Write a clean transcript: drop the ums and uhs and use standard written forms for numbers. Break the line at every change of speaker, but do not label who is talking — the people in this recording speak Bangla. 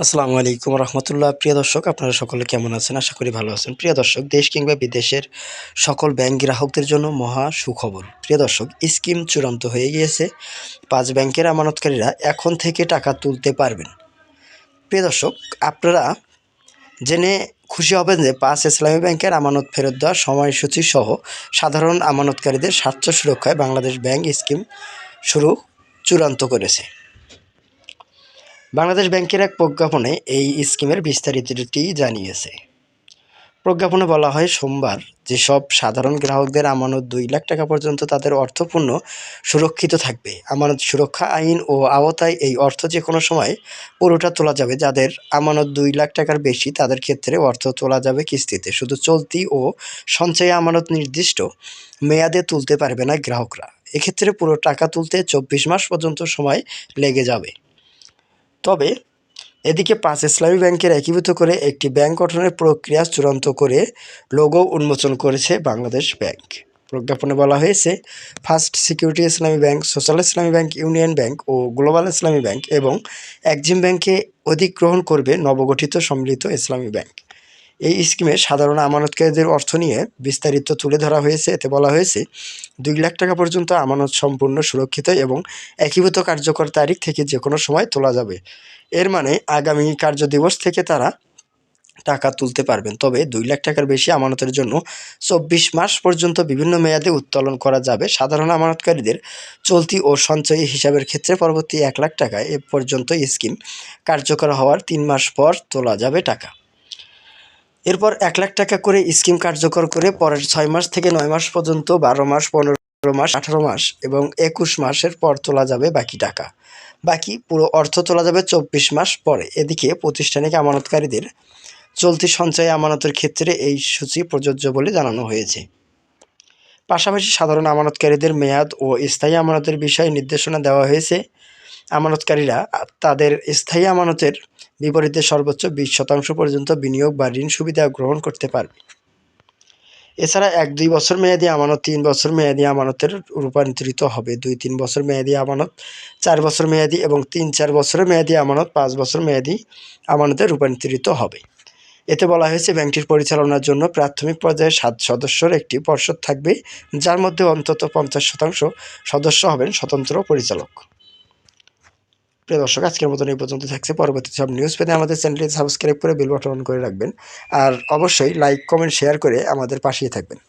আসসালামু আলাইকুম রহমতুল্লাহ। প্রিয় দর্শক, আপনারা সকলে কেমন আছেন? আশা করি ভালো আছেন। প্রিয় দর্শক, দেশ কিংবা বিদেশের সকল ব্যাংক গ্রাহকদের জন্য মহা সুখবর। প্রিয় দর্শক, স্কিম চূড়ান্ত হয়ে গিয়েছে। 5 ব্যাংকের আমানতকারীরা এখন থেকে টাকা তুলতে পারবেন। প্রিয় দর্শক, আপনারা জেনে খুশি হবেন যে 5 ইসলামী ব্যাংকের আমানত ফেরত দেওয়ার সময়সূচি সহ সাধারণ আমানতকারীদের স্বার্থ সুরক্ষায় বাংলাদেশ ব্যাংক স্কিম শুরু চূড়ান্ত করেছে। বাংলাদেশ ব্যাংকের এক প্রজ্ঞাপনে এই স্কিমের বিস্তারিতটি জানিয়েছে। প্রজ্ঞাপনে বলা হয়, সোমবার যেসব সাধারণ গ্রাহকদের আমানত 2 লাখ টাকা পর্যন্ত তাদের অর্থপূর্ণ সুরক্ষিত থাকবে। আমানত সুরক্ষা আইন ও আওতায় এই অর্থ যে কোনো সময় পুরোটা তোলা যাবে। যাদের আমানত 2 লাখ টাকার বেশি তাদের ক্ষেত্রে অর্থ তোলা যাবে কিস্তিতে। শুধু চলতি ও সঞ্চয়ী আমানত নির্দিষ্ট মেয়াদে তুলতে পারবে না গ্রাহকরা। এক্ষেত্রে পুরো টাকা তুলতে 24 মাস পর্যন্ত সময় লেগে যাবে। তবে এদিকে 5 ইসলামী ব্যাংকের একীভূত করে একটি ব্যাংক গঠনের প্রক্রিয়া চূড়ান্ত করে লোগো উন্মোচন করেছে বাংলাদেশ ব্যাংক। প্রজ্ঞাপনে বলা হয়েছে, ফার্স্ট সিকিউরিটি ইসলামী ব্যাংক, সোশ্যাল ইসলামী ব্যাংক, ইউনিয়ন ব্যাংক ও গ্লোবাল ইসলামী ব্যাংক এবং এক্সিম ব্যাংকে অধিগ্রহণ করবে নবগঠিত সম্মিলিত ইসলামী ব্যাংক। এই স্কিমে সাধারণ আমানতকারীদের অর্থ নিয়ে বিস্তারিত তুলে ধরা হয়েছে। এতে বলা হয়েছে, 2 লাখ টাকা পর্যন্ত আমানত সম্পূর্ণ সুরক্ষিত এবং একীভূত কার্যকর তারিখ থেকে যে কোনো সময় তোলা যাবে। এর মানে আগামী কার্যদিবস থেকে তারা টাকা তুলতে পারবেন। তবে 2 লাখ টাকার বেশি আমানতের জন্য 24 মাস পর্যন্ত বিভিন্ন মেয়াদে উত্তোলন করা যাবে। সাধারণ আমানতকারীদের চলতি ও সঞ্চয়ী হিসাবের ক্ষেত্রে পরবর্তী 1 লাখ টাকা এ পর্যন্ত স্কিম কার্যকর হওয়ার 3 মাস পর তোলা যাবে টাকা। এরপর 1 লাখ টাকা করে স্কিম কার্যকর করে পরের 6 মাস থেকে 9 মাস পর্যন্ত, 12 মাস, 15 মাস, 18 মাস এবং 21 মাসের পর তোলা যাবে বাকি টাকা। বাকি পুরো অর্থ তোলা যাবে 24 মাস পরে। এদিকে প্রতিষ্ঠানিক আমানতকারীদের চলতি সঞ্চয়ী আমানতের ক্ষেত্রে এই সূচি প্রযোজ্য বলে জানানো হয়েছে। পাশাপাশি সাধারণ আমানতকারীদের মেয়াদ ও স্থায়ী আমানতের বিষয়ে নির্দেশনা দেওয়া হয়েছে। আমানতকারীরা তাদের স্থায়ী আমানতের বিপরীতে সর্বোচ্চ 20% পর্যন্ত বিনিয়োগ বা ঋণ সুবিধা গ্রহণ করতে পারবে। এছাড়া 1-2 বছর মেয়াদি আমানত 3 বছর মেয়াদি আমানতের রূপান্তরিত হবে। 2-3 বছর মেয়াদি আমানত 4 বছর মেয়াদি এবং 3-4 বছরের মেয়াদি আমানত 5 বছর মেয়াদি আমানতে রূপান্তরিত হবে। এতে বলা হয়েছে, ব্যাংকটির পরিচালনার জন্য প্রাথমিক পর্যায়ে 7 সদস্যের একটি পর্ষদ থাকবে, যার মধ্যে অন্তত 50% সদস্য হবেন স্বতন্ত্র পরিচালক। প্রিয় দর্শক, আজকের মতন এই পর্যন্ত থাকছে। পরবর্তী সব নিউজ পেতে আমাদের চ্যানেলটি সাবস্ক্রাইব করে বেল বাটন অন করে রাখবেন। আর অবশ্যই লাইক, কমেন্ট, শেয়ার করে আমাদের পাশেই থাকবেন।